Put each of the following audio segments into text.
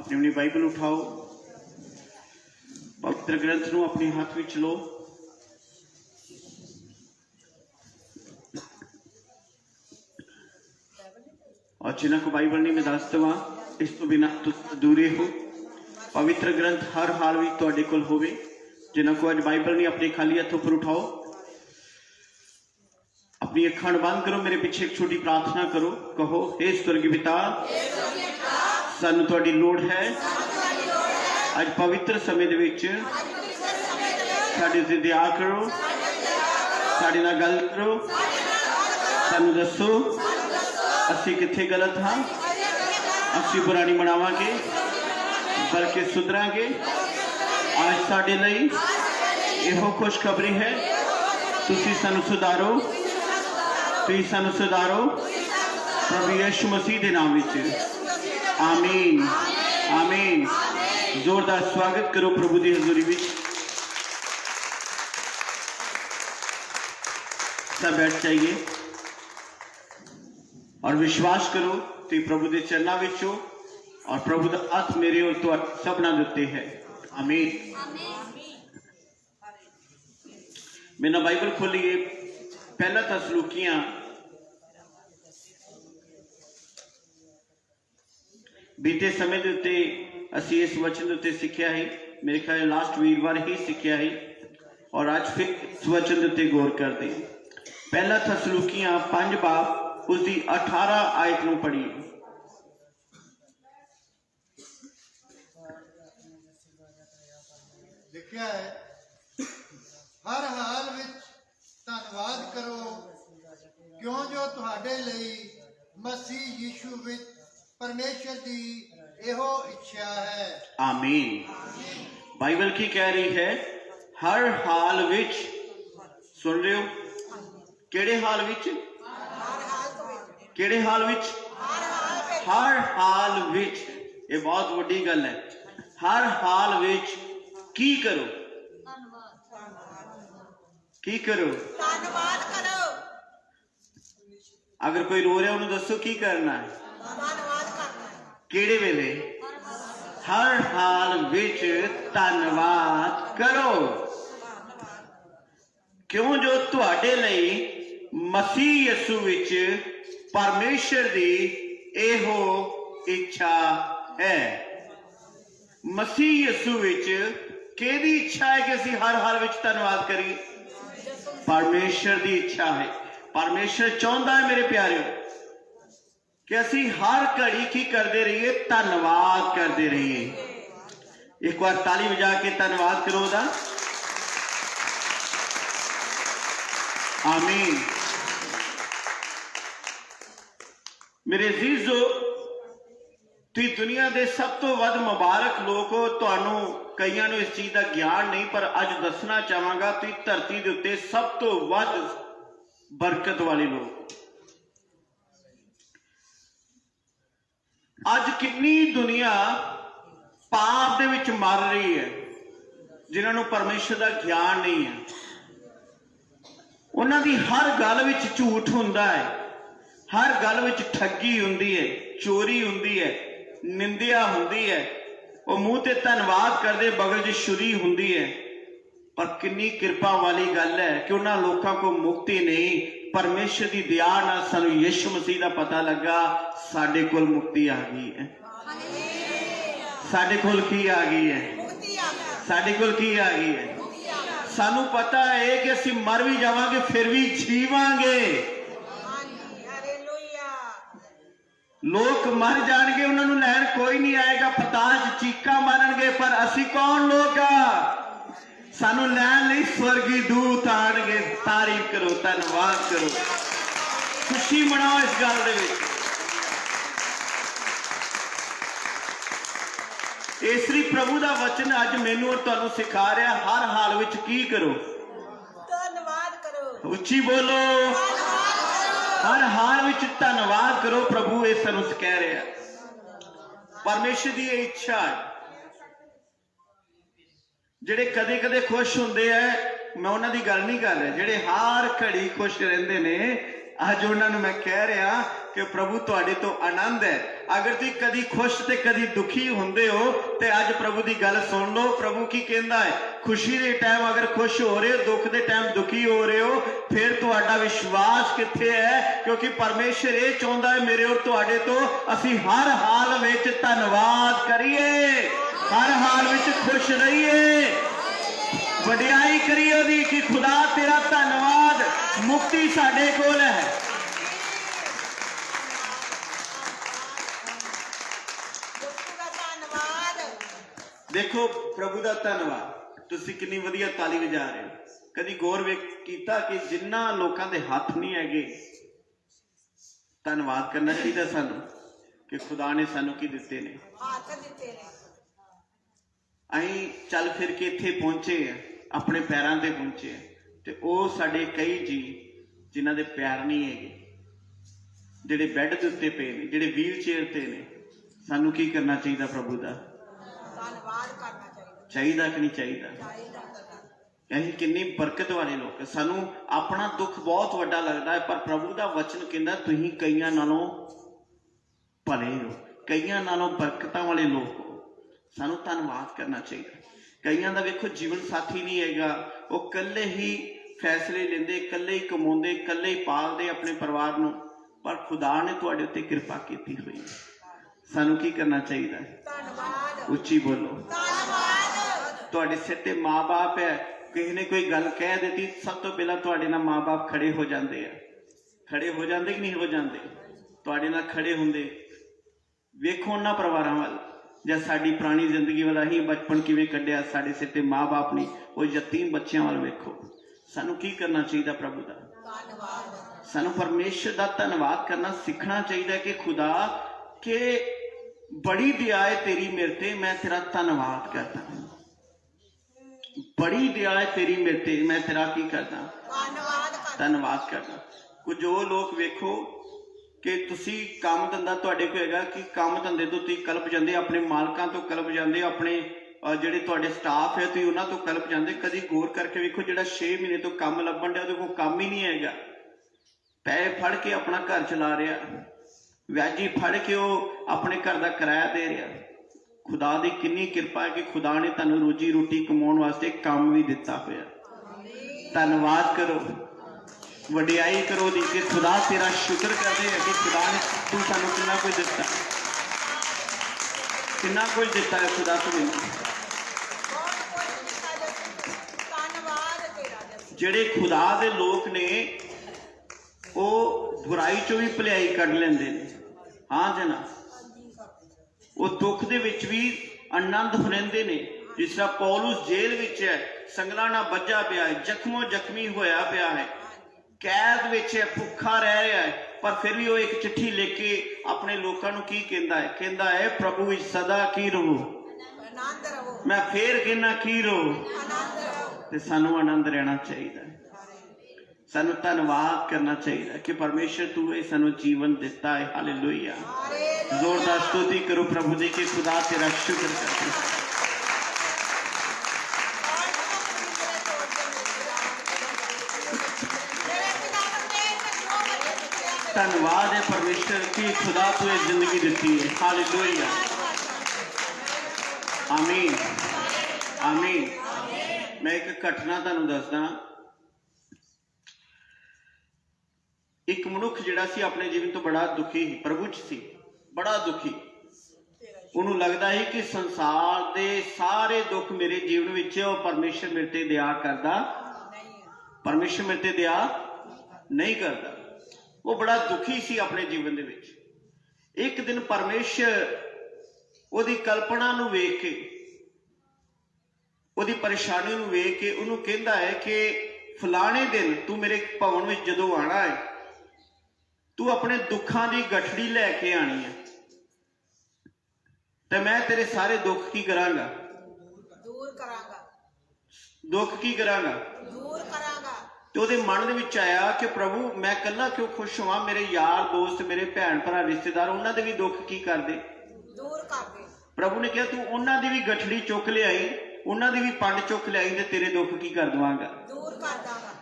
अपनी अपनी बाइबल उठाओ, पवित्र ग्रंथ नूं अपने हाथ विच लो। और जिन्हों को बाइबल नहीं, मैं दस देवां, इस तो बिना तुम अधूरे हो। पवित्र ग्रंथ हर हाल में तुहाडे कोल होवे। जिन्हों को अज बाइबल नहीं, अपने खाली हथों पर उठाओ, अपनी अखां बंद करो, मेरे पीछे एक छोटी प्रार्थना करो। कहो, हे स्वर्गीय पिता, सानू तुहाडी लोड़ है। अज पवित्र समय दे विच साडे ते दया करो, साडे नाल गल करो, सानू दसो असीं कित्थे गलत हाँ, असीं बुरा नहीं मनावांगे बल्कि सुधरांगे। आज साडे लई इहो खुशखबरी है, तुसीं सानू सुधारो, तुसीं सानू सुधारो प्रभु यीशु मसीह दे नाम विच। आमीन, आमीन। जोरदार स्वागत करो प्रभु की हजूरी में। सब बैठ जाइए और विश्वास करो कि प्रभु के चरणों में हो और प्रभु का हथ मेरे और तो सबना देते हैं। आमीन। मेरा बाइबल खोलिए, पहला तसलुकियां बीते समय के उत्ते असी इस वचन के उत्ते सीखिया है। मेरे ख्याल लास्ट वीरवार ही सीखिया है और आज फिर इस वचन के उत्ते गौर करते हैं। पहला तसलुकियां 5 बाब उसकी 18 आयत नूं पढ़िए। लिखिया है, हर हाल विच धन्नवाद करो, क्यों जो तुहाडे लई मसीह यीशु विच परमेश्वर की एहो इच्छा है। आमीन। बाइबल की कह रही है, हर हाल विच। सुन रहे हो? केड़े हाल विच? केड़े हाल विच? हर हाल विच। ये बहुत वड्डी गल है। हर हाल विच की करो? की करो? धन्यवाद करो। अगर कोई रो रहा है उन्हें दसो की करना है? धन्यवाद करना है। केड़े वेले? हर हाल विच धन्नवाद करो, क्यों जो तुहाडे लई मसीह यसू विच परमेश्वर दी एहो इच्छा है। मसीह यसू विच केदी इच्छा है कि असीं हर हाल विच धन्नवाद करिए? परमेश्वर दी इच्छा है। परमेश्वर चाहता है मेरे प्यारे कि असीं हर घड़ी की करते रहिए? धन्नवाद करते रहिए। एक बार ताली बजा के धन्नवाद करो दा। आमीन। मेरे अजीजो, तुसीं दुनिया के सब तो वध मुबारक लोग हो। तुहानू कईयां नू इस चीज का ज्ञान नहीं, पर अज दसना चाहांगा, तुसीं धरती के उत्ते सब तो वध बरकत वाले लोग। अज कितनी दुनिया पाप दे विच मर रही है, जिन्होंने परमेश्वर का ज्ञान नहीं है। उन्हां दी हर गल विच झूठ हुंदा है, हर गल विच ठगी हुंदी है, चोरी हुंदी है, निंदिया हुंदी है। वो मुंह ते धन्नवाद करदे, बगल च छुरी हुंदी है। पर कितनी कृपा वाली गल है कि उन्हां लोकां को मुक्ति नहीं, परमेश्वर की दया नाल सानू यीशु मसीह का पता लगा, साडे कोल मुक्ति आ गई है। साडे कोल की आ गई है? साडे कोल की आ गई है? सानू पता है कि असीं मर भी जावांगे फिर भी जीवांगे। लोग मर जाएंगे, उन्होंने लैन कोई नहीं आएगा, पताल चीका मारनगे, पर असीं कौन लोग आ? सानू लैन लई स्वर्गी दूत आएंगे। तारीफ करो, धन्नवाद करो, खुशी मनाओ इस गल दे विच। इसलिए प्रभु का वचन अज मैनू और तुहानू सिखा रहा, हर हाल विच की करो? धन्यवाद करो। उच्ची बोलो, हर हाल विच धन्नवाद करो। प्रभु ये सानू कह रहा, परमेश्वर की इच्छा है। जेडे कदे कदे खुश होंदे है, मैं उन्हां दी गल नहीं कर रहा, जेडे हर घड़ी खुश रहिंदे ने, अज उन्हां नूं मैं कह रहा कि प्रभु तुहाडे तो आनंद है। अगर तुसीं कदी खुश ते कदी दुखी हुंदे हो ते अज प्रभु की गल सुन लो। प्रभु की कहंदा है, खुशी के टाइम अगर खुश हो रहे हो, दुख के टाइम दुखी हो रहे हो, फिर तुहाडा विश्वास कित्थे है? क्योंकि परमेश्वर ये चाहुंदा है मेरे और तुहाडे तो असीं हर हाल विच धन्नवाद करिए, हर हाल विच खुश रहिए, वडियाई करिए ओदी कि खुदा तेरा धन्नवाद, मुक्ति साडे कोल है। ਦਾ ਧੰਨਵਾਦ। देखो प्रभु का धन्नवाद। तुसीं कितनी वधिया ताली वजा रहे हो। कदी गौर कीता कि जिन्ना लोकां दे हथ नहीं हैगे, धन्नवाद करना चाहिए सानू कि खुदा ने सानू की दिते ने। ਹੱਥ ਦਿੱਤੇ ਨੇ। ਅਸੀਂ चल फिर के इत्थे पहुंचे हैं, अपने पैरों ते पहुंचे हैं, ते ਉਹ ਸਾਡੇ कई जी जिन्हां दे पैर नहीं हैगे, ਜਿਹੜੇ ਬੈੱਡ ਦੇ ਉੱਤੇ ਪਏ ਨੇ, ਜਿਹੜੇ ਵੀਲ ਚੇਅਰ ਤੇ ਨੇ, ਸਾਨੂੰ ਕੀ ਕਰਨਾ ਚਾਹੀਦਾ ਪ੍ਰਭੂ ਦਾ? ਧੰਨਵਾਦ ਕਰਨਾ ਚਾਹੀਦਾ। ਚਾਹੀਦਾ ਕਿ ਨਹੀਂ ਚਾਹੀਦਾ? ਚਾਹੀਦਾ। ਅਸੀਂ ਕਿੰਨੀ ਬਰਕਤ ਵਾਲੇ ਲੋਕ। ਸਾਨੂੰ ਆਪਣਾ ਦੁੱਖ ਬਹੁਤ ਵੱਡਾ ਲੱਗਦਾ ਹੈ, ਪਰ ਪ੍ਰਭੂ ਦਾ ਵਚਨ ਕਹਿੰਦਾ ਤੁਸੀਂ ਕਈਆਂ ਨਾਲੋਂ ਭਲੇ ਹੋ, ਕਈਆਂ ਨਾਲੋਂ ਬਰਕਤਾਂ ਵਾਲੇ ਲੋਕ ਹੋ। ਸਾਨੂੰ ਧੰਨਵਾਦ ਕਰਨਾ ਚਾਹੀਦਾ। ਕਈਆਂ ਦਾ ਵੇਖੋ ਜੀਵਨ ਸਾਥੀ ਨਹੀਂ ਹੈਗਾ, ਉਹ ਇਕੱਲੇ ਹੀ ਫੈਸਲੇ ਲੈਂਦੇ, ਇਕੱਲੇ ਹੀ ਕਮਾਉਂਦੇ, ਇਕੱਲੇ ਹੀ ਪਾਲਦੇ ਆਪਣੇ ਪਰਿਵਾਰ ਨੂੰ, ਪਰ ਖੁਦਾ ਨੇ ਤੁਹਾਡੇ ਉੱਤੇ ਕਿਰਪਾ ਕੀਤੀ ਹੋਈ ਹੈ। ਸਾਨੂੰ ਕੀ ਕਰਨਾ ਚਾਹੀਦਾ ਹੈ? ਧੰਨਵਾਦ। ਉੱਚੀ ਬੋਲੋ। ਧੰਨਵਾਦ। ਤੁਹਾਡੇ ਸਿਰ ਤੇ ਮਾਂ-ਬਾਪ ਹੈ, ਕਿਸੇ ਨੇ ਕੋਈ ਗੱਲ ਕਹਿ ਦਿੱਤੀ, ਸਭ ਤੋਂ ਪਹਿਲਾਂ ਤੁਹਾਡੇ ਨਾਲ ਮਾਂ-ਬਾਪ ਖੜੇ ਹੋ ਜਾਂਦੇ ਆ। ਖੜੇ ਹੋ ਜਾਂਦੇ ਕਿ ਨਹੀਂ ਹੋ ਜਾਂਦੇ? ਤੁਹਾਡੇ ਨਾਲ ਖੜੇ ਹੁੰਦੇ। ਵੇਖੋ ਉਹਨਾਂ ਪਰਿਵਾਰਾਂ ਵੱਲ, ਜਾਂ ਸਾਡੀ ਪੁਰਾਣੀ ਜ਼ਿੰਦਗੀ ਵਾਲਾ ਹੀ ਬਚਪਨ ਕਿਵੇਂ ਕੱਢਿਆ, ਸਾਡੇ ਸਿਰ ਤੇ ਮਾਂ-ਬਾਪ ਨਹੀਂ, ਉਹ ਯਤੀਮ ਬੱਚਿਆਂ ਵੱਲ ਵੇਖੋ। ਸਾਨੂੰ ਕੀ ਕਰਨਾ ਚਾਹੀਦਾ ਪ੍ਰਭੂ ਦਾ? ਧੰਨਵਾਦ। ਸਾਨੂੰ ਪਰਮੇਸ਼ਰ ਦਾ ਧੰਨਵਾਦ ਕਰਨਾ ਸਿੱਖਣਾ ਚਾਹੀਦਾ ਕਿ ਖੁਦਾ ਕਿ बड़ी दया है तेरी मेरे ते, मैं तेरा धन्नवाद करता। बड़ी दया है तेरी मेरे ते, मैं तेरा की करदा? धन्नवाद करदा। कुछ जो लोग वेखो कि तुसी काम धंधा तुहाडे कोल हैगा कि काम धंधे तो तुसीं कलप जांदे, अपने मालकां तो कलप जांदे, अपने ਜਿਹੜੇ ਤੁਹਾਡੇ ਸਟਾਫ ਹੈ ਤੁਸੀਂ ਉਹਨਾਂ ਤੋਂ ਕਲਪ ਜਾਂਦੇ। ਕਦੀ ਗੌਰ ਕਰਕੇ ਵੇਖੋ ਜਿਹੜਾ 6 ਮਹੀਨੇ ਤੋਂ ਕੰਮ ਲੱਭਣ ਡਿਆ ਉਹਦੇ ਕੋਲ ਕੰਮ ਹੀ ਨਹੀਂ ਹੈਗਾ, ਪੈਸੇ ਫੜ ਕੇ ਆਪਣਾ ਘਰ ਚਲਾ ਰਿਹਾ, ਵਿਆਜੀ ਫੜ ਕੇ ਉਹ ਆਪਣੇ ਘਰ ਦਾ ਕਿਰਾਇਆ ਦੇ ਰਿਹਾ। ਖੁਦਾ ਦੀ ਕਿੰਨੀ ਕਿਰਪਾ ਹੈ ਕਿ ਖੁਦਾ ਨੇ ਤੁਹਾਨੂੰ ਰੋਜੀ ਰੋਟੀ ਕਮਾਉਣ ਵਾਸਤੇ ਕੰਮ ਵੀ ਦਿੱਤਾ ਹੋਇਆ। ਧੰਨਵਾਦ ਕਰੋ, ਵਡਿਆਈ ਕਰੋ ਦੀ ਕਿ ਖੁਦਾ ਤੇਰਾ ਸ਼ੁਕਰ ਕਰਦੇ ਹੈ ਕਿ ਖੁਦਾ ਨੇ ਤੂੰ ਸਾਨੂੰ ਕਿੰਨਾ ਕੁਝ ਦਿੱਤਾ, ਕਿੰਨਾ ਕੁਝ ਦਿੱਤਾ ਹੈ ਖੁਦਾ ਤੂੰ। ਜਿਹੜੇ ਖੁਦਾ ਦੇ ਲੋਕ ਨੇ ਉਹ ਬੁਰਾਈ ਚੋਂ ਵੀ ਭਲਾਈ ਕੱਢ ਲੈਂਦੇ ਨੇ। ਹਾਂ ਜਨਾ, ਉਹ ਦੁੱਖ ਦੇ ਵਿੱਚ ਵੀ ਆਨੰਦ ਲੈਂਦੇ ਨੇ। ਜਿਸ ਤਰ੍ਹਾਂ ਪੌਲੁਸ ਜੇਲ੍ਹ ਵਿੱਚ ਹੈ, ਸੰਗਲਾਂ ਨਾਲ ਬੱਝਾ ਪਿਆ ਹੈ, ਜ਼ਖਮੋ ਜ਼ਖਮੀ ਹੋਇਆ ਪਿਆ ਹੈ, ਕੈਦ ਵਿੱਚ ਹੈ, ਭੁੱਖਾ ਰਹਿ ਰਿਹਾ ਹੈ, ਪਰ ਫਿਰ ਵੀ ਉਹ ਇੱਕ ਚਿੱਠੀ ਲਿਖ ਕੇ ਆਪਣੇ ਲੋਕਾਂ ਨੂੰ ਕੀ ਕਹਿੰਦਾ ਹੈ? ਕਹਿੰਦਾ ਹੈ ਪ੍ਰਭੂ ਵਿੱਚ ਸਦਾ ਕੀ ਰਹੋ, ਮੈਂ ਫੇਰ ਕਹਿੰਦਾ ਕੀ ਰਹੋ। ਤੇ ਸਾਨੂੰ ਆਨੰਦ ਰਹਿਣਾ ਚਾਹੀਦਾ, ਸਾਨੂੰ ਧੰਨਵਾਦ ਕਰਨਾ ਚਾਹੀਦਾ ਕਿ ਪਰਮੇਸ਼ਰ ਤੂੰ ਇਹ ਸਾਨੂੰ ਜੀਵਨ ਦਿੱਤਾ ਹੈ। ਹਾਲੇਲੂਇਆ। ਜ਼ੋਰਦਾਰ ਸਤੁਤੀ ਕਰੋ ਪ੍ਰਭੂ ਦੀ ਕਿ ਖੁਦਾ ਤੇਰਾ ਸ਼ੁਕਰ ਕਰਦੇ। ਧੰਨਵਾਦ ਹੈ ਪਰਮੇਸ਼ਰ ਕਿ ਖੁਦਾ ਤੂੰ ਇਹ ਜ਼ਿੰਦਗੀ ਦਿੱਤੀ ਹੈ। ਹਾਲੇਲੂਇਆ। ਆਮੀਨ ਆਮੀਨ। मैं एक घटना तुहानूं दसदा। एक मनुख जिहड़ा सी अपने जीवन तो बड़ा दुखी ही, प्रभु च सी बड़ा दुखी। उहनूं लगदा ही कि संसार दे सारे दुख मेरे जीवन विच है, परमेश्वर मेरे ते दया करदा, परमेश्वर मेरे ते दया नहीं करदा। वो बड़ा दुखी सी अपने जीवन दे विच। एक दिन परमेश्वर ओहदी कल्पना नूं वेख के, ਉਹਦੀ ਪਰੇਸ਼ਾਨੀ ਨੂੰ ਵੇਖ ਕੇ ਉਹਨੂੰ ਕਹਿੰਦਾ ਹੈ ਕਿ ਫਲਾਣੇ ਦਿਨ ਤੂੰ ਮੇਰੇ ਭਵਨ ਵਿੱਚ ਜਦੋਂ ਆਣਾ ਹੈ, ਤੂੰ ਆਪਣੇ ਦੁੱਖਾਂ ਦੀ ਗਠੜੀ ਲੈ ਕੇ ਆਣੀ ਹੈ ਤੇ ਮੈਂ ਤੇਰੇ ਸਾਰੇ ਦੁੱਖ ਕੀ ਕਰਾਂਗਾ? ਦੂਰ ਕਰਾਂਗਾ। ਦੁੱਖ ਕੀ ਕਰਾਂਗਾ? ਦੂਰ ਕਰਾਂਗਾ। ਤੇ ਉਹਦੇ ਮਨ ਦੇ ਵਿੱਚ ਆਇਆ ਕਿ ਪ੍ਰਭੂ ਮੈਂ ਇਕੱਲਾ ਕਿਉਂ ਖੁਸ਼ ਹੋਵਾਂ, ਮੇਰੇ ਯਾਰ ਦੋਸਤ, ਮੇਰੇ ਭੈਣ ਭਰਾ, ਰਿਸ਼ਤੇਦਾਰ, ਉਹਨਾਂ ਦੇ ਵੀ ਦੁੱਖ ਕੀ ਕਰਦੇ? ਦੂਰ ਕਰਦੇ। ਪ੍ਰਭੂ ਨੇ ਕਿਹਾ ਤੂੰ ਉਹਨਾਂ ਦੀ ਵੀ ਗਠੜੀ ਚੁੱਕ ਲਿਆਈ, ਉਹਨਾਂ ਦੀ ਵੀ ਪੰਡ ਚੁੱਕ ਲਿਆਈ ਤੇ ਤੇਰੇ ਦੁੱਖ ਕੀ ਕਰ ਦਵਾਂਗਾ? ਦੂਰ ਕਰ ਦਾਂਗਾ।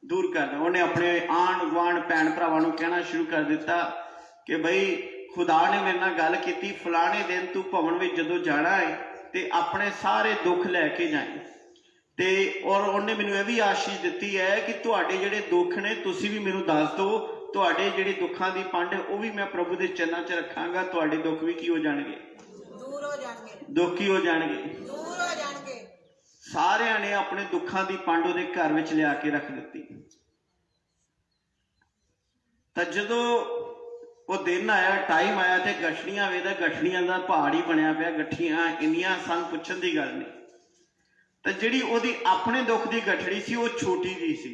ਦੂਰ ਕਰਦਾ। ਉਹਨੇ ਆਪਣੇ ਆਂਢ ਗੁਆਂਢ ਭੈਣ ਭਰਾਵਾਂ ਨੂੰ ਕਹਿਣਾ ਸ਼ੁਰੂ ਕਰ ਦਿੱਤਾ ਕਿ ਬਈ खुदा ने मेरे नाल गल कीती, फलाने दिन तू भवन विच जदों जाना है ते अपने सारे दुख लैके जाए। ते और उन्हें मैनूं यह भी आशीष दी है कि तुहाडे जिहड़े दुख ने तुसीं भी मैनूं दस दो, तुहाडे जिहड़े दुखां दी पंड वो भी मैं प्रभु दे चरनां च रखांगा, तुहाडे दुख भी की हो जाणगे, दूर हो जाएंगे, दुख की हो जाणगे। दूर हो जाएंगे। सारिਆਂ ने अपने दुखां दी पंड उहदे घर विच लिया के रख दित्ती। तां जदों वो दिन आया, टाइम आया, तो गठड़ियां वेदा, गठड़ियां दा पहाड़ ही बनया पिया, गठड़ियां इन्नियां सन पुछण दी गल नहीं। तो जिहड़ी ओहदी अपने दुख दी गठड़ी सी वो छोटी जी सी,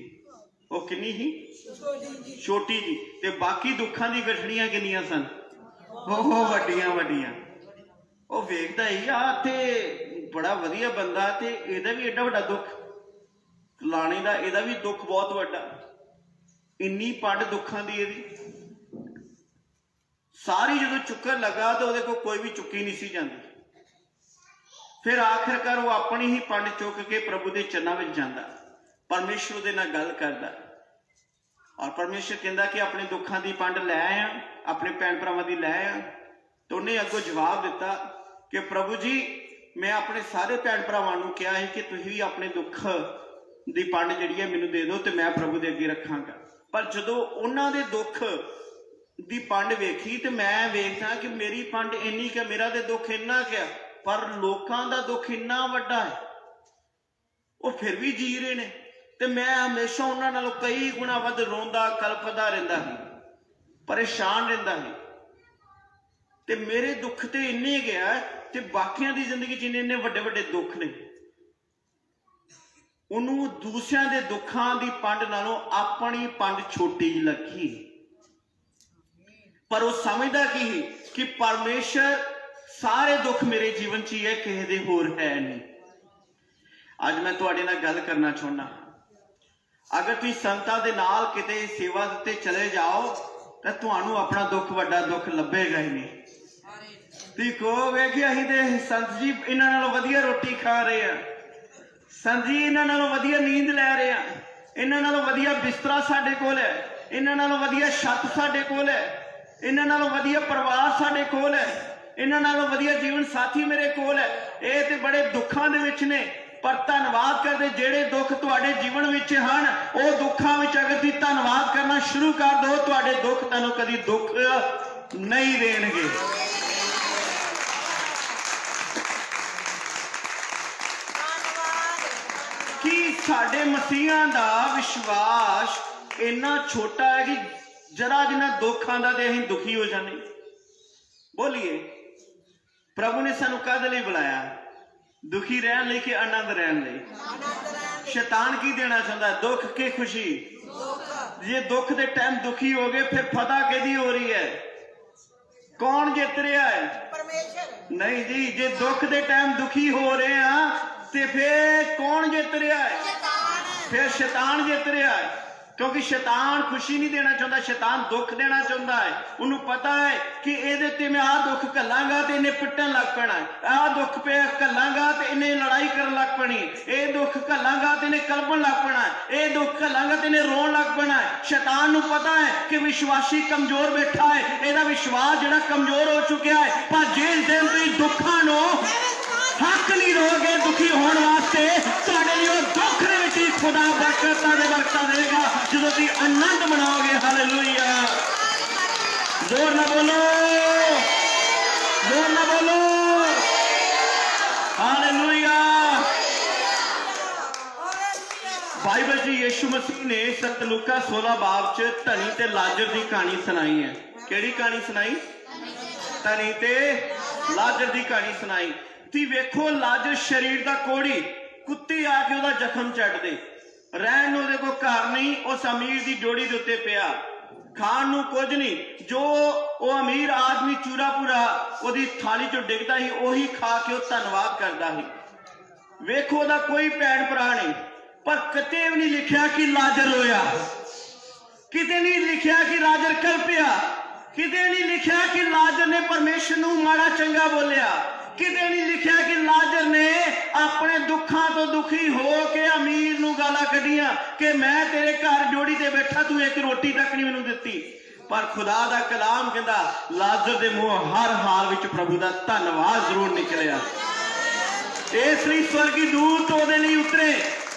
वो किन्नी ही छोटी जी, ते बाकी दुखां दी गठड़ियां किन्नियां सन, वो वड्डियां वड्डियां। वो वेखदा ही आ ते बड़ा वधिया बंदा, ते एहदा भी एडा वड्डा दुख, लाने दा एहदा भी दुख बहुत वड्डा, इन्नी पंड दुखां दी एहदी। सारी जदों चुक्कन लगा तो ਉਹਦੇ ਕੋਲ कोई भी चुक्की नहीं सी जाती। फिर आखिरकार वो अपनी ही पंड चुक के प्रभु के चरणों में जाता, परमेश्वर उहदे नाल गल करदा, और परमेश्वर कहंदा कि अपने दुखां दी पंड लै आया, अपने भैन भरावां दी लै आया। तो उन्हें अगों जवाब दिता कि प्रभु जी मैं अपने सारे भैन भरावां नूं कहा है कि तुसीं भी अपने दुख दी पंड जिहड़ी है मैनूं दे दो, तो मैं प्रभु दे अगे रखांगा। पर जदों उन्हां दे दुख दी पंड वेखी तो मैं वेखदा कि मेरी पंड इन्नी कि मेरा तो दुख इन्ना क्या, पर लोकां दा दुख इन्ना वड्डा है, वो फिर भी जी रहे ने, ते मैं हमेशा उन्हां नालों कई गुणा वध रोंदा कलपदा रहिंदा ही, परेशान रहिंदा ही। ते मेरे दुख ते इन्ने गया ते बाकियां दी जिंदगी च इन्ने इन्ने वड्डे वड्डे दुख ने। उन्होंने दूसरियां दे दुखां दी पंड नालों अपनी पंड छोटी लगी, पर वो समझदा कि परमेश्वर सारे दुख मेरे जीवन च ही है, किसी दे होर है नहीं। अज मैं तुहाडे नाल गल करना चाहुंदा, अगर तुसीं संतां दे नाल किते सेवा उत्ते चले जाओ तो तुहानूं अपना दुख वड्डा दुख लभेगा ही नहीं। तुसीं कहोगे कि असीं ते संत जी इन्हां नालों वधिया रोटी खा रहे हैं, संत जी इन्हां नालों वधिया नींद लै रहे हैं, इन्हां नालों वधिया बिस्तरा साडे कोल है, इन्हां नालों वधिया छत साडे कोल है, इन्हां नालों वधिया परिवार साडे कोल है, इन्हां नालों वधिया जीवन साथी मेरे कोल है। ये तो बड़े दुखां दे विच ने, पर धन्नवाद करदे जेड़े दुख तुहाडे जीवन विच हन, वो दुखां विच अगर तुसीं धन्नवाद करना शुरू कर दो, तुहाडे दुख तुहानूं कदी दुख नहीं देणगे। कि साडे मसीहां दा विश्वास इन्ना छोटा है कि जरा जिन्ना दुख आंदा ते असीं दुखी हो जाने। बोलिए, प्रभु ने सानू कद लई बुलाया, दुखी रहन लई कि आनंद रहन लई। शैतान की देना चाहता है, दुख की खुशी। जे दुख दे टाइम दुखी हो गए फिर फतह किहदी हो रही है, कौन जित रहा है? परमेश्वर। नहीं जी, जे दुख दे टाइम दुखी हो रहे हैं तो फिर कौन जित रहा है? फिर शैतान जित रहा है, क्योंकि शैतान खुशी नहीं देना चाहता, शैतान दुख देना चाहता है। उन्होंने पता है कि ये मैं आ दुख घलांगा तो इन्हें पिटन लग पैना है, आ दुख पे घलांगा तो इन्हें लड़ाई कर लग पैनी, ये दुख घलांगा तो इन्हें कलपन लग पैना है, ये दुख घलांगा तो इन्हें रोन लग पैना है। शैतान नूं पता है कि विश्वासी कमजोर बैठा है, यदा विश्वास जिहड़ा कमजोर हो चुका है। पर जिस दिन तुसीं दुखां नूं हक नहीं दोगे दुखी होने वास्ते, तुहाडे लई दुख दे विच ही खुदा बरकतां देगा, जो तुसीं आनंद मनाओगे। हालेलुया, जोर ना बोलो, जोर ना बोलो, हालेलुया। बाइबल जी यीशु मसीह ने संत लूका 16 बाब च धनी ते लाजर की कहानी सुनाई है। केड़ी कहानी सुनाई? धनी ते लाजर की कहानी सुनाई। ती वेखो, लाजर शरीर का कोड़ी, कुत्ते आके उसका जख्म चढ़ दे, रहन उहदे कोल घर नहीं, उस अमीर की जोड़ी के उत्ते पिया, खाण नूं कुछ नहीं, जो वो अमीर आदमी चूरा पूरा ओदी थाली चों डिगदा ही उही खा के धन्नवाद करदा ही। वेखो उहदा कोई भैन भरा नहीं, पर किते भी नहीं लिखिया कि लाजर रोया, किते नहीं लिखिया कि लाजर कलपिया, किते नहीं लिखिया कि लाजर ने परमेश्वर नूं माड़ा चंगा बोलिया, किते नहीं लिखिया कि लाजर ने अपने दुखां तो दुखी हो के अमीर नूं गालां कढियां कि मैं तेरे घर जोड़ी ते बैठा, तू एक रोटी तक नहीं मैनूं दित्ती। पर खुदा दा कलाम कहंदा लाजर दे मुंह हर हाल विच प्रभु दा धन्नवाद जरूर निकलिया। इसलिए स्वर्गी दूत ओहदे लई उतरे।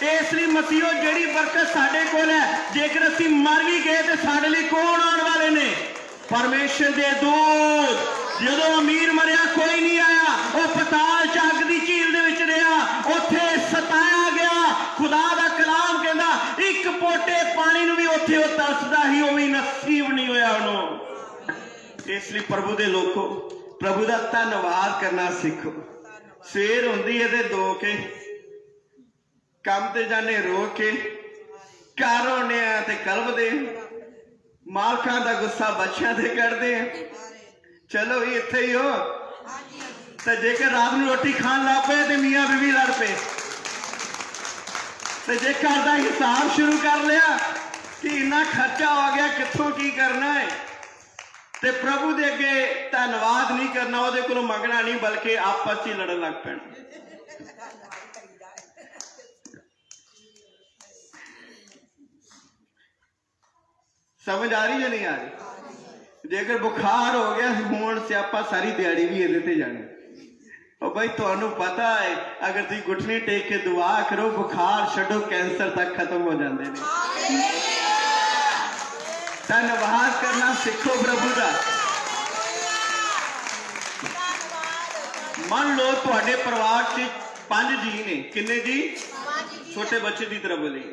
इसलिए मसीहो जिहड़ी बरकत साडे कोल है, जेकर असीं मर भी गए तो साडे लई कौन आउण वाले ने? परमेश्वर दे दूत। जदों अमीर मरिया कोई नहीं आया, वह पताल च अग दी झील दे विच रहा, उत्थे सताया गया। खुदा दा कलाम कहंदा एक पोटे पानी नूं भी उत्थे वो तरसदा ही, वो भी नसीब नहीं होया उहनूं। इसलिए प्रभु दे लोको प्रभु दा धन्नवाद करना सीखो। सवेर हुंदी है ते दो के काम ते जाने रो के, घर आने ते कलबदे, मालकां दा गुस्सा बच्चियां ते कढ़दे। चलो भी इत्थे ही हो। तो जेकर रात नूं रोटी खान लग पे तो मियाँ बीवी लड़ पे, तो जे घर का हिसाब शुरू कर लिया कि इन्ना खर्चा हो गया, कित्थों की करना है, तो प्रभु दे अगे धन्नवाद नहीं करना, उहदे कोलों मंगना नहीं, बल्कि आपस ही लड़न लग पैना। समझ आ रही या नहीं आ रही? जेकर बुखार हो गया हुण स्यापा सारी दिहाड़ी भी इहदे ते जानी। और भाई तुहानू पता है, अगर तुसीं घुटने टेक के दुआ करो, बुखार छड्डो कैंसर तक खत्म हो जाते हैं। धन्नवाद करना सीखो प्रभु का। मान लो तुहाडे परिवार च 5 जी ने, किन्ने जी? छोटे बच्चे की तरह बोलिए,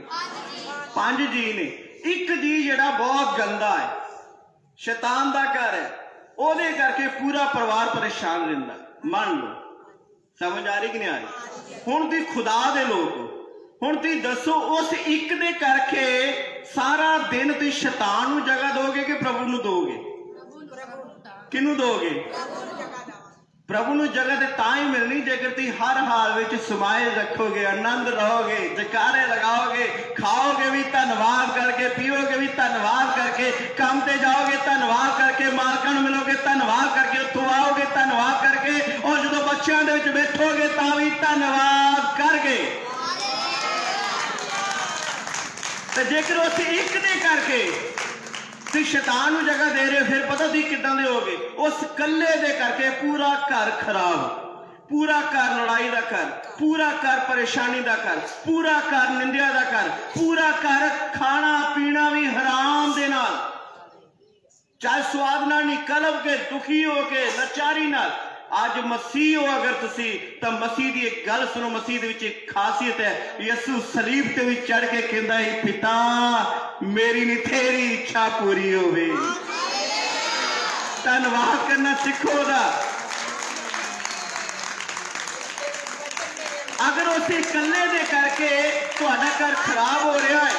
5 जी ने। एक जी जिहड़ा बहुत गंदा है, शैतान दा घर है, ओहदे करके पूरा परिवार परेशान रहिंदा। मान लो, समझ आ रही कि नहीं आ रही? हुण तुसीं खुदा दे लोग हो, हुण तुसीं दसो उस एक दे करके सारा दिन तुसीं शैतान नूं जगह दोगे कि प्रभु नूं दोगे? किनूं दोगे? प्रभु नूं जगह ते तां ही मिलनी जेकर तुसीं हर हाल विच समाए रखोगे, आनंद रहोगे, जयकारे लगाओगे, खाओगे भी धन्नवाद करके, पीओगे भी धन्नवाद करके, काम ते जाओगे धन्नवाद करके, मालकां नूं मिलोगे धन्नवाद करके, उत्थों आओगे धन्नवाद करके, और जदों बच्चिआं दे विच बैठोगे तां भी धन्नवाद करके। ते जेकर उस एक दे करके तुसीं शैतान नूं जगह दे रहे हो, फिर पता तुसीं किदां दे होगे? उस कल्ले दे करके पूरा घर खराब, पूरा घर लड़ाई का घर, पूरा घर परेशानी का घर, पूरा घर निंदिया का घर, पूरा घर खाना पीना भी हराम दे नाल, चाहे स्वाद नाल नहीं, कलब के दुखी हो के लाचारी नाल। आज मसीह हो अगर तुसी, तो मसीह की एक गल सुनो, मसीह दे विच एक खासियत है, यसू सलीब ते भी चढ़ के कहंदा है, पिता मेरी नहीं तेरी इच्छा पूरी होवे। धन्नवाद करना सीखो दा। अगर उसे कल्ले दे करके तुहाडा घर खराब हो रहा है,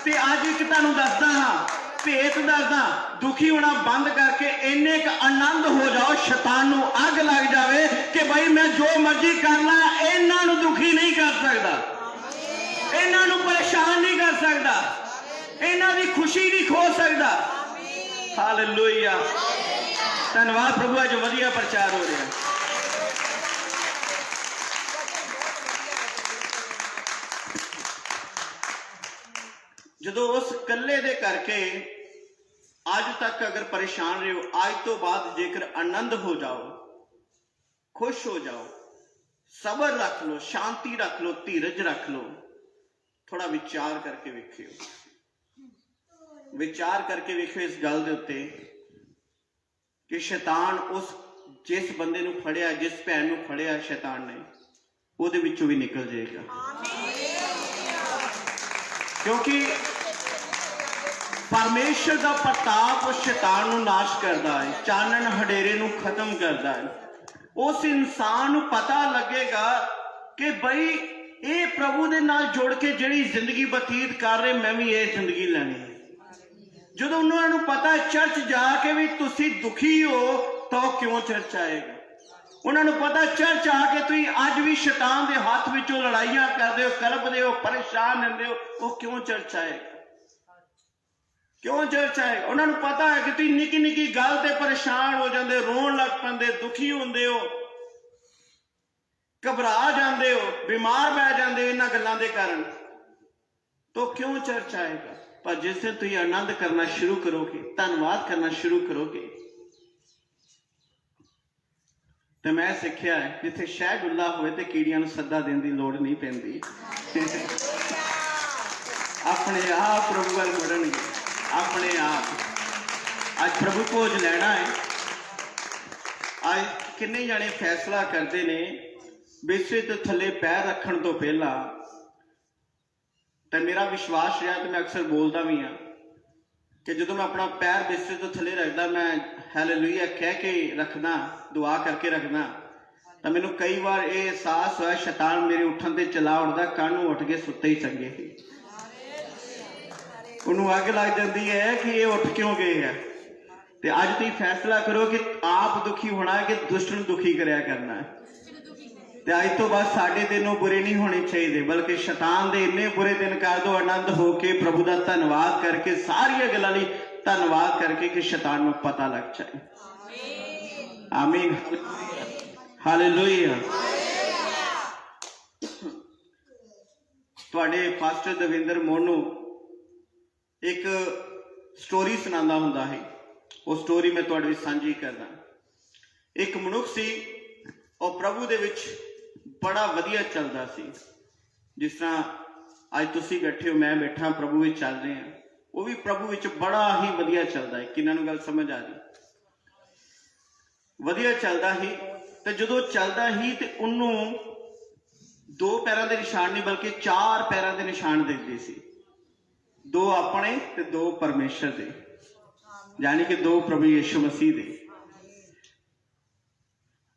तो अज एक तुहानूं दसदा हां, भेत दसदा, दुखी होना बंद करके इन्ने क आनंद हो जाओ, शैतान नूं अग लग जावे कि भाई मैं जो मर्जी कर ला, इन्हां नूं दुखी नहीं कर सकदा, इन्हां नूं परेशान नहीं कर सकदा, इन्हां दी खुशी नहीं खो सकदा। हालेलुया, धन्नवाद प्रभु, अज वधिया प्रचार हो रहा। जदों उस कल्ले दे करके आज तक अगर परेशान रहे हो, आज तो बाद जेकर आनंद हो जाओ, खुश हो जाओ, सबर रख लो, शांति रख लो, धीरज रख लो, थोड़ा विचार करके वेखियो, विचार करके वेखियो इस गल दे उत्ते कि शैतान उस जिस बंदे नूं फड़िया, जिस भैन नूं फड़िया शैतान ने, उहदे विचों भी निकल जाएगा। क्योंकि परमेश्वर का प्रताप उस शैतान नूं नाश करता है, चानन हडेरे नूं खत्म करता है। उस इंसान नूं पता लगेगा कि भाई ये प्रभु दे नाल जुड़ के जिहड़ी जिंदगी बतीत कर रहे, मैं भी ये जिंदगी लैनी है। जदों उन्हां नूं पता चर्च जाके भी तुसीं दुखी हो, तो क्यों चर्च आएगा? उन्हां नूं पता चर्च आके तुसीं अज भी शैतान दे हाथ विचों लड़ाइयां करदे हो, कलपदे हो, परेशान रहंदे हो, वो क्यों चर्च आएगा? क्यों चर्च आएगा? उन्हां नूं पता है कि तुसीं निक्की निक्की गल ते परेशान हो जांदे, रोण लग पैंदे, दुखी हुंदे हो, घबरा जाते हो, बीमार पै जाते हो इन्हां गल्लां दे कारण, तो क्यों चर्च आएगा? पर जिस दिन तुम आनंद करना शुरू करोगे, धन्यवाद करना शुरू करोगे, तो मैं सिक्ख्या है जिथे शहद डुल्ला होए तो कीड़ियां नूं सद्दा देने की लोड़ नहीं पैंदी। अपने आप प्रभु वाल मुड़नगे, अपने आप। अज प्रभु भोज लैना है। अज किन्ने जाने फैसला करते ने बिस्वे तो थले पैर रखण तो पहला, तो मेरा विश्वास रहा, तो मैं अक्सर बोलता भी हाँ कि जो मैं अपना पैर बिस्वे तो थले रखता, मैं हालेलुया कह के रखना, दुआ करके रखना, तो मैनू कई बार ये एहसास होया शैतान मेरे उठन ते चला उठता, कल नूं उठ के सुत्ते ही चंगे ही, उन्होंने अग लग जाती है कि ये उठ क्यों गए है। तो अज तुम फैसला करो कि आप दुखी होना है कि दुष्ट नूं दुखी कराया करना है। तो अज तो बस साढ़े दिन बुरे नहीं होने चाहिए, बल्कि शैतान दे इन्ने बुरे दिन कर दो, आनंद होके प्रभु का धन्यवाद करके, सारिया गल्लां लई धन्यवाद करके कि शैतान नूं पता लग जाए। आमीन, हालेलुया। तुहाडे पास्टर दविंदर मोनू एक स्टोरी सुनाता हुंदा है, वो स्टोरी मैं तुहाडे विच सांझी करदा। एक मनुख सी, और प्रभु दे विच बड़ा वधिया चलदा सी, जिस तरह अज तुसीं बैठे हो, मैं बैठा, प्रभु विच चल रहे हैं, वो भी प्रभु विच बड़ा ही वधिया चलदा है। किन्हां नूं गल समझ आ रही? वधिया चलदा ही, ते जदों चलदा ही ते उन्हों दो पैरां दे निशान नहीं बल्कि चार पैरां दे निशान दिखदे सी, दो अपने ते दो परमेश्वर दे, यानी कि दो प्रभु यीशु मसीह दे।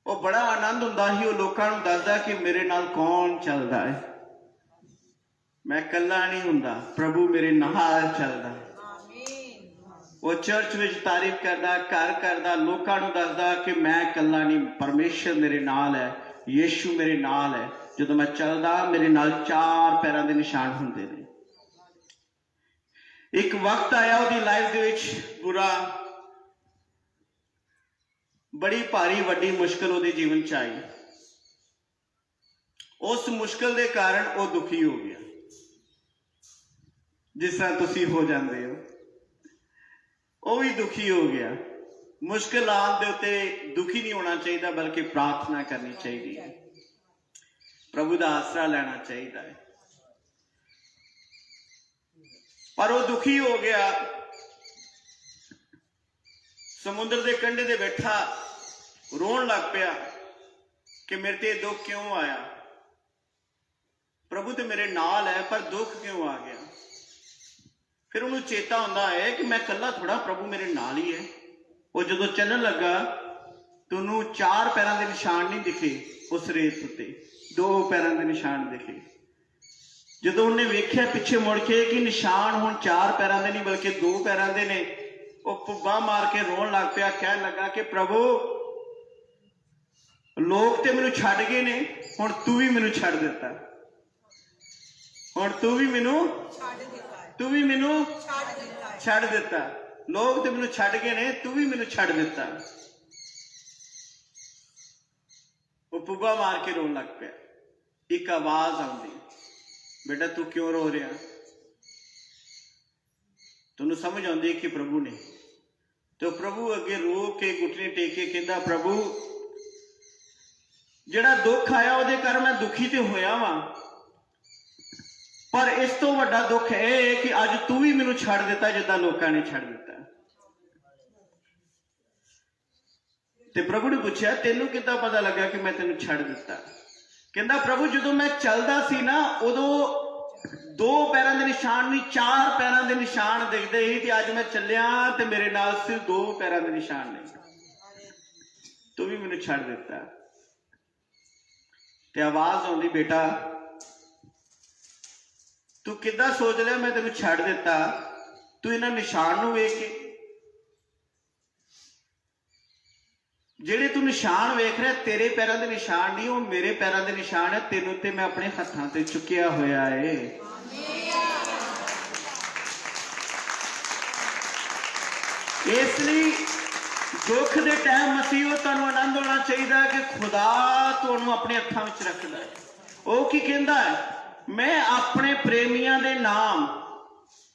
वो बड़ा आनंद हुंदा ही, वो लोकां नूं दसदा कि मेरे नाल कौन चलदा है, मैं कल्ला नहीं हुंदा, प्रभु मेरे नाल चलदा। वो चर्च विच तारीफ करदा, घर करदा, लोकां नूं दसदा कि मैं कल्ला नहीं, परमेश्वर मेरे नाल है, यीशु मेरे नाल है। जदों मैं चलदा मेरे नाल चार पैरां दे निशान हुंदे ने। एक वक्त आया उसकी लाइफ दे विच बुरा, बड़ी भारी वड्डी मुश्किल उसके जीवन च आई। उस मुश्किल के कारण वो दुखी हो गया, जिस तरह तुसी हो जाते हो, वो भी दुखी हो गया। मुश्किल आने दे उत्ते दुखी नहीं होना चाहिए, बल्कि प्रार्थना करनी चाहिए, प्रभु का आसरा लेना चाहिए है। पर वो दुखी हो गया, समुद्र के कंढे ते बैठा रोन लग पिया कि मेरे ते दुख क्यों आया, प्रभु तो मेरे नाल है पर दुख क्यों आ गया। फिर उन्होंने चेता होता है कि मैं कल्ला थोड़ा, प्रभु मेरे नाल ही है। वो जो चलन लगा तो उन्होंने चार पैरों के निशान नहीं दिखे उस रेत उत्ते, दो पैरों के निशान दिखे। जो उन्हें वेख्या पिछे मुड़ के कि निशान हुण चार पैरों के नहीं बल्कि दो पैरों के ने, वो पुब्बा मार के रोन लग पिया, कह लगा कि प्रभु लोग तो मैनू छड्ड गए ने, हुण तू भी मैनू छड्ड दिता, हुण तू भी मैनू छड्ड दिता, लोग तो मैनू छड्ड गए ने, तू भी मैनू छड्ड दिता। वो पुब्बा मार के रोन लग पिया। एक आवाज आउंदी, बेटा तू क्यों रो रहा? तुहानू समझ आउंदी कि प्रभु ने, तो प्रभु अगे रो के घुटने टेके कहंदा, प्रभु जिहड़ा दुख आया उहदे कारण मैं दुखी तो होया वा, पर इस तो वड्डा दुख है कि अज तू भी मैनू छड्ड दिता जिद्दां लोकां ने छड्ड दिता। ते प्रभु ने पूछा तेनू किद्दां पता लगा कि मैं तेनू छड्ड दिता? कहंदा प्रभु जो मैं चलदा सी ना उदों दो पैरों के निशान नहीं चार पैरों के निशान दिखते ही, ते अज मैं चलिया ते मेरे नाल सिर्फ दो पैरों के निशान ने, तू भी मैनू छड्ड दिता। ते आवाज आउंदी, बेटा तू किद्दां सोच लिया मैं तेनू छड्ड दिता? तू इन्हां निशान नूं वेख के, ਜਿਹੜੇ तू निशान वेख रहा तेरे पैरों के निशान नहीं, वो मेरे पैरों के निशान है, तेनों ते मैं अपने हत्थां ते चुकिया होया है। इसलिए दुख के टाइम मसीह तुहानू आनंद होना चाहिए कि खुदा तुहानू अपने हत्थां विच रखदा है। वो की कहंदा है, मैं अपने प्रेमियां दे नाम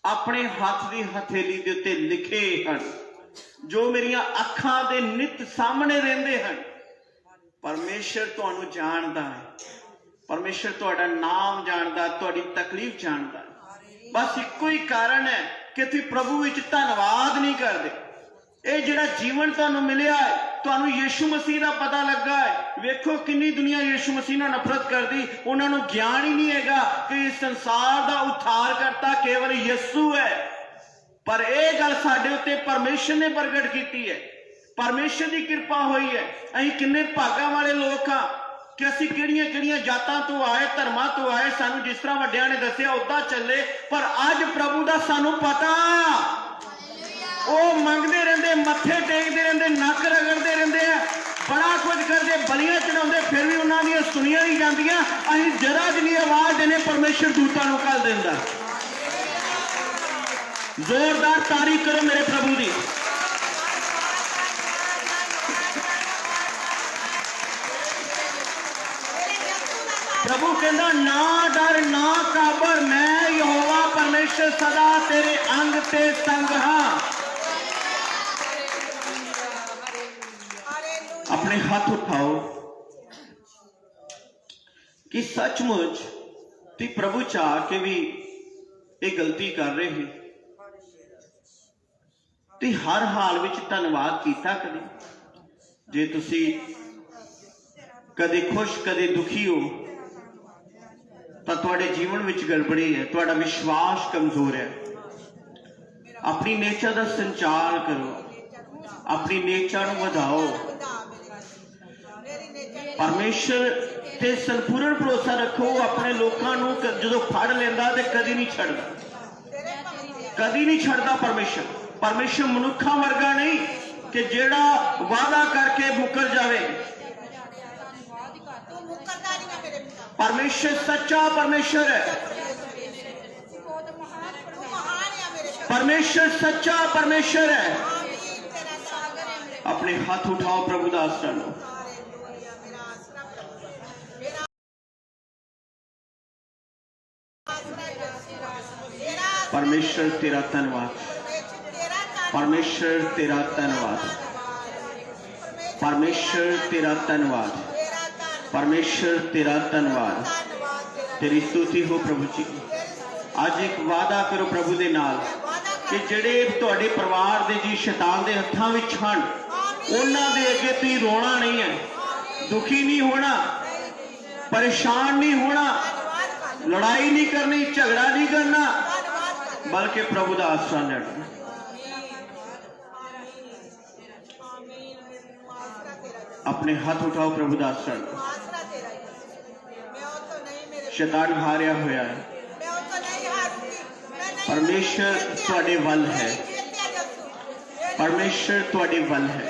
अपने हाथ की हथेली के उत्ते लिखे हैं, जो मेरिया अखां दे नित सामने रहिंदे हैं। परमेश्वर तुहानू जानदा है, परमेश्वर तुहाडा नाम जानदा, तुहाडी तकलीफ जानदा। बस इक्को ही कारण है कि तुसीं प्रभु विच धन्नवाद नहीं करदे। ये जिहड़ा जीवन तुहानू मिलिया है, तुहानू यीशु मसीह का पता लगा है। वेखो किन्नी दुनिया यीशु मसीह नाल नफरत करदी, उन्होंने ज्ञान ही नहीं हैगा कि इस संसार का उद्धार करता केवल यीशु है। पर यह गल साडे उत्ते परमेश्वर ने प्रगट की है, परमेश्वर की कृपा हुई है। असीं किन्ने भागा वाले लोग हाँ कि असीं किहड़ियां-किहड़ियां जातां तो आए, धर्मां तो आए, सानू जिस तरह वड्डियां ने दस्सिया उदां चले। पर अज प्रभु का सानू पता, वो मंगते रहते, मत्थे टेकते रहते, नक रगड़ते रहते हैं, बड़ा कुछ करते, बलियां चढ़ाते, फिर भी उन्होंने सुनिया नहीं जांदियां। असीं जरा जिन्नी आवाज देने परमेश्वर दूतां नूं घल दिंदा। जोरदार तारीफ करो मेरे प्रभु की। प्रभु कहता ना डर ना काबर, मैं यहोवा परमेश्वर सदा तेरे अंग ते संग हाँ। अपने हाथ उठाओ कि सचमुच ती प्रभु चाह के भी एक गलती कर रहे हैं। ती हर हाल विच धन्नवाद कीता कदे? जे तुसी कदे खुश कदे दुखी हो तो तुहाडे जीवन विच गड़बड़ी है, तुहाडा विश्वास कमजोर है। अपनी नेचर का संचार करो, अपनी नेचर नूं वधाओ। परमेश्वर ते संपूर्ण भरोसा रखो। अपने लोगों नूं जदों फड़ लैंदा ते कदी नहीं छड्डदा, कदी नहीं छड्डदा परमेश्वर। परमेश्वर मनुखा वर्गा नहीं कि जेड़ा वादा करके मुकर जावे। परमेश्वर सच्चा परमेश्वर है, परमेश्वर सच्चा परमेश्वर है। अपने हाथ उठाओ प्रभु का आसरा लो। परमेश्वर तेरा धन्यवाद, परमेश्वर तेरा धन्यवाद, परमेश्वर तेरा धन्यवाद, परमेश्वर तेरा धन्यवाद। तेरी स्तुति हो प्रभु जी। आज एक वादा करो प्रभु दे नाल कि जेड़े तुहाडे परिवार दे जी शैतान दे हत्थां विच हन, उन्हां दे अगे तुसीं रोना नहीं है, दुखी नहीं होना, परेशान नहीं होना, लड़ाई नहीं करनी, झगड़ा नहीं करना, बल्कि प्रभु का आसरा लेना। अपने हाथ उठाओ प्रभु का आसरा लो। शैतान हारिया होया है, परमेश्वर तुहाडे वल है, परमेश्वर तुहाडे वल है,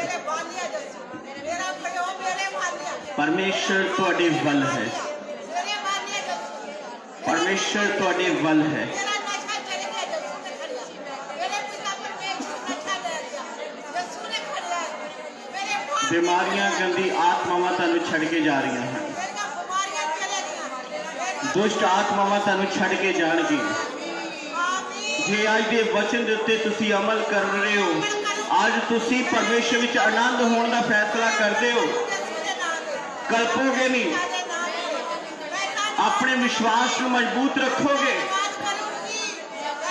परमेश्वर तुहाडे वल है, परमेश्वर तुहाडे वल है। बीमारियां गंदी आत्मावां तुहानू छड़ के जा रही हैं, दुष्ट आत्मावां तुहानू छड़ के जाणगी। जे अज दे वचन दे उत्ते तुसी अमल कर रहे हो, आज तुसी परमेश्वर विच आनंद होने का फैसला करते हो, कल्पोगे नहीं, अपने विश्वास को मजबूत रखोगे,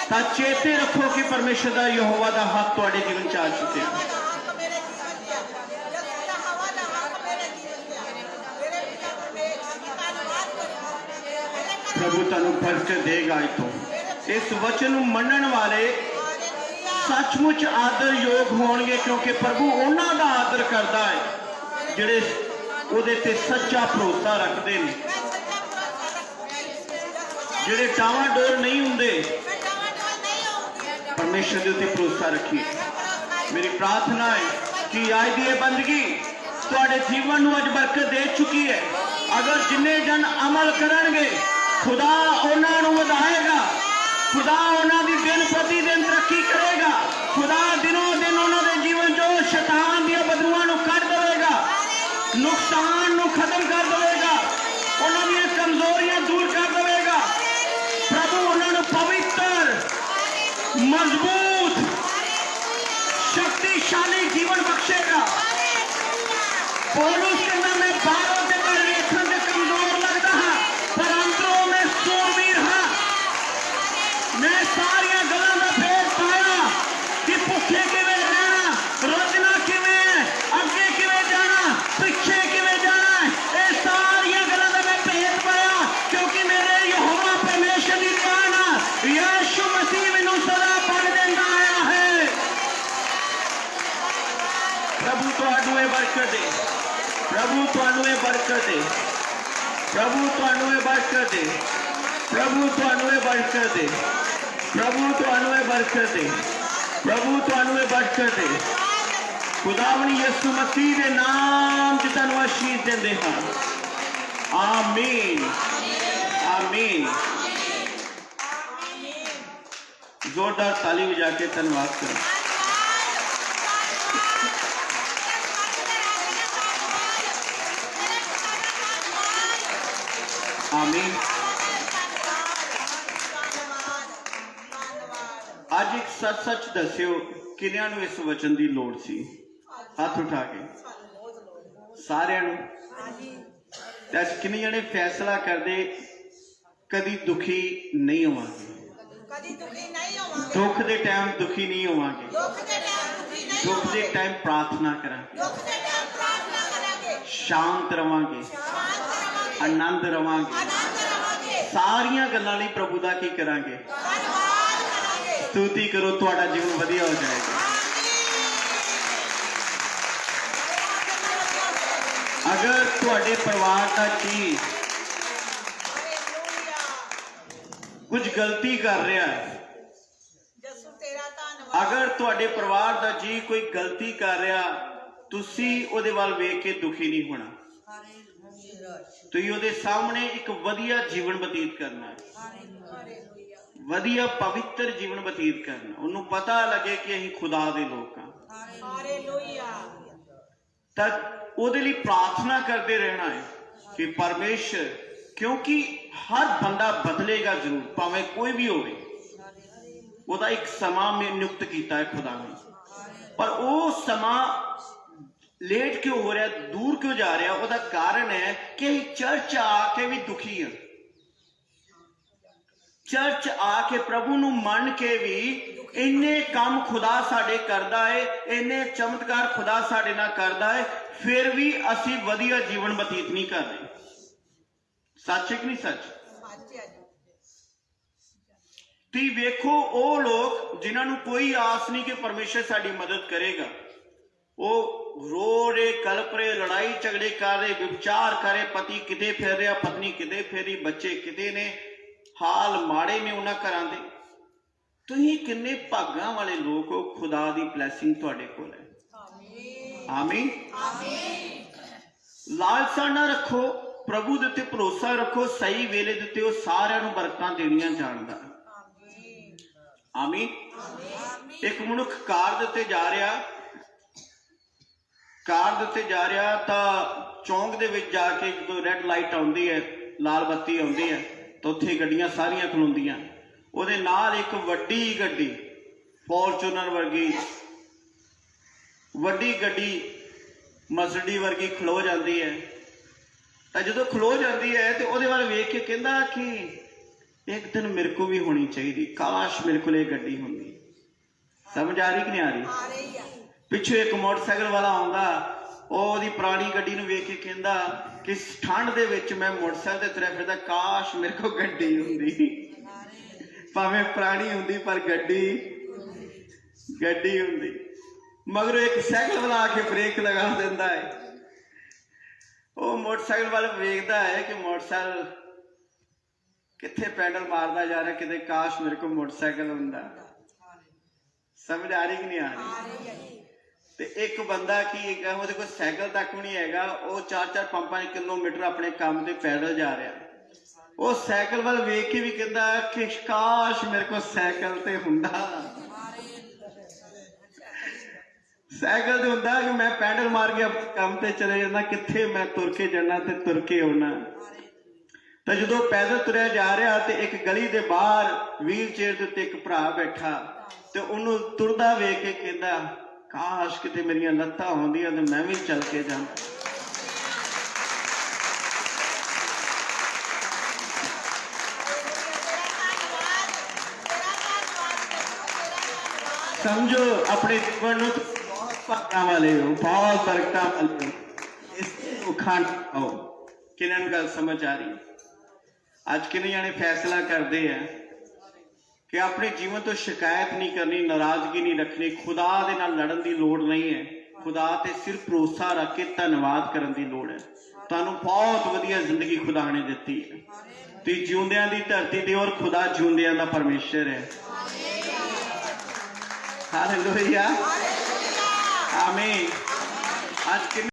तो चेते रखो कि परमेश्वर का यहोवा का हाथ तुहाडे जीवन च आ चुके। प्रभु तुहानू बरकत देगा। अज तो इस वचन मनण वाले सचमुच आदर योग होणगे, क्योंकि प्रभु उन्हां दा आदर करता है जिहड़े उहदे ते सच्चा भरोसा रखते हैं, जिहड़े डावाडोल नहीं हुंदे। परमेश्वर दे उत्ते भरोसा रखिए। मेरी प्रार्थना है कि आज की यह बंदगी तुहाडे जीवन नूं अज बरकत दे चुकी है। अगर जिन्ने जन अमल करनगे, खुदा उन्हां नूं वधाएगा, खुदा उन्हां दी दिन प्रति दिन तरक्की करेगा, खुदा दिनों दिन उन्हां दे जीवन जो शैतान दी बदबूआं नूं कढ देवेगा, नुकसान नूं खत्म कर देवेगा, उन्हां दी कमजोरियां दूर कर देवेगा। प्रभु उन्हां नूं पवित्र प्रभु तुहानू ये बरकत दे, प्रभु तुहानू ये बरकत दे, प्रभु तुहानू ये बरकत दे, प्रभु तुहानू ये बरकत दे, प्रभु तुहानू ये बरकत दे। खुदावंद यीशु मसीह के नाम च तुहानू आशीष देंदे हां। आमीन, आमीन। जोरदार ताली बजा के धन्यवाद करो। आमीन। आज एक सच सच दस्यो किन्नियां नूं इस वचन की लोड़ सी? हाथ उठा के सारियां नूं। दस किन्ने जने फैसला करदे कदी दुखी नहीं होवांगे, दुख दे टाइम दुखी नहीं होवांगे, दुख दे टाइम प्रार्थना करांगे, शांत रवांगे, आनंद रवांगे, सारियां गल्लां लई प्रभु दा की करांगे? स्तुति करो, तुहाडा जीवन वधिया हो जाएगा। अगर तुहाडे परिवार का जी कुछ गलती कर रहा है, अगर तुहाडे परिवार का जी कोई गलती कर रहा, तुसी उहदे वाल वेख के दुखी नहीं होना। तुसीं उहदे सामने एक वधिया जीवन बतीत करना है, वधिया पवित्र जीवन बतीत करना। उन्होंने पता लगे कि असीं खुदा दे लोग हां। तक ਉਹਦੇ ਲਈ प्रार्थना करते रहना है कि परमेश्वर, क्योंकि हर बंदा बदलेगा जरूर, भावें कोई भी होवे, ਉਹਦਾ एक समा में नियुक्त किया है खुदा ने, पर वो समा लेट क्यों हो रहा, दूर क्यों जा रहा? ਉਹਦਾ कारण है कि चर्च आके भी दुखी हैं, चर्च आके प्रभु नूं मन के भी इन्ने काम खुदा साडे करदा है, इन्ने चमत्कार खुदा साडे नाल करदा है, फिर भी असी वधिया जीवन बतीत नहीं कर रहे। सच है कि नहीं सच? ती वेखो वो लोग जिन्होंने कोई आस नहीं कि परमेश्वर साडी मदद करेगा, वो रो रहे, कलप रहे, लड़ाई झगड़े कर रहे, विचार कर रहे, पति किते फिर रहा, पत्नी किते फिरी, बच्चे किते ने, हाल माड़े ने उन्हां घरां दे। तुसीं किन्ने भागां वाले लोग हो, खुदा दी ब्लैसिंग तुहाडे कोल है। आमीन। लालसा ना रखो, प्रभु दे उत्ते भरोसा रखो, सही वेले दे उत्ते वो सारिआं नूं बरकतां देणियां जाणदा। आमीन। एक मनुख कार दे उत्ते जा रहा, कार दे उत्ते जा रहा तां चौंक दे विच जाके जदों रैड लाइट आउंदी है, लाल बत्ती आउंदी है, तो उत्थे गड्डियां सारियां खलोंदियां, ਉਹਦੇ ਨਾਲ एक ਵੱਡੀ ਗੱਡੀ फॉर्चूनर वर्गी ਵੱਡੀ ਗੱਡੀ ਮਰਸੀਡੀ वर्गी खलो जाती है। तो जो खलो जाती है तो ਉਹਦੇ ਵੱਲ ਵੇਖ के कहता कि एक दिन मेरे को भी होनी चाहिए, काश मेरे को ये गड्डी होंदी। समझ आ रही कि नहीं आ रही? पिछू एक मोटरसाइकिल वाला आਉਂਦਾ, ਉਹਦੀ पुरानी गड्डी ਨੂੰ ਵੇਖ के कहता कि ठंड दे विच मैं मोटरसाइकिल ते तुरिया फिरदा, काश मेरे को गड्डी होंदी। भावें पुरानी होंदी पर गड्डी होंदी। मगर एक साइकिल वाला आके ब्रेक लगा देता है, वो मोटरसाइकिल वाला वेखता है कि मोटरसाइकिल कित्थे पैडल मारदा जा रहा, किते काश मेरे को मोटरसाइकिल हुंदा। समझ आ रही कि नहीं आ रही? ते एक बंदा की ਉਹਦੇ कोल साइकिल तक भी नहीं हैगा, वो 4-4 5-5 किलोमीटर अपने काम ते पैदल जा रहा। वो साइकिल वाल वेख के भी कहता कि काश मेरे को साइकिल ते हुंदा, साइकिल ते हुंदा कि मैं पैडल मार के काम ते चले जाना, कित्थे मैं तुर के जाना ते तुर के आना। तो जो पैदल तुरिया जा रहा तो एक गली के बाहर व्हील चेयर के उत्ते एक भरा बैठा, तो उन्होंने तुरदा वेख के कहता काश किते मेरियां लत्तां होंदियां तो मैं भी चल के जाना। समझो अपने जीवन में बहुत भाग्यां वाले हो, बहुत बरकतां वाले हो, इसको खाना खाओ। किन्हां गल समझ आ रही? आज किन्ने जाने फैसला करते हैं कि अपने जीवन तो शिकायत नहीं करनी, नाराजगी नहीं रखनी, खुदा दे नाल लड़न की लोड़ नहीं है, खुदा ते सिर्फ भरोसा रख के धन्नवाद करन दी लोड़ है। तुहानू बहुत वधिया जिंदगी खुदा ने दिती है। तुसीं जिउंदियां दी धरती ते और खुदा जिउंदियां दा परमेश्वर है। हालेलुया, आमीन। आज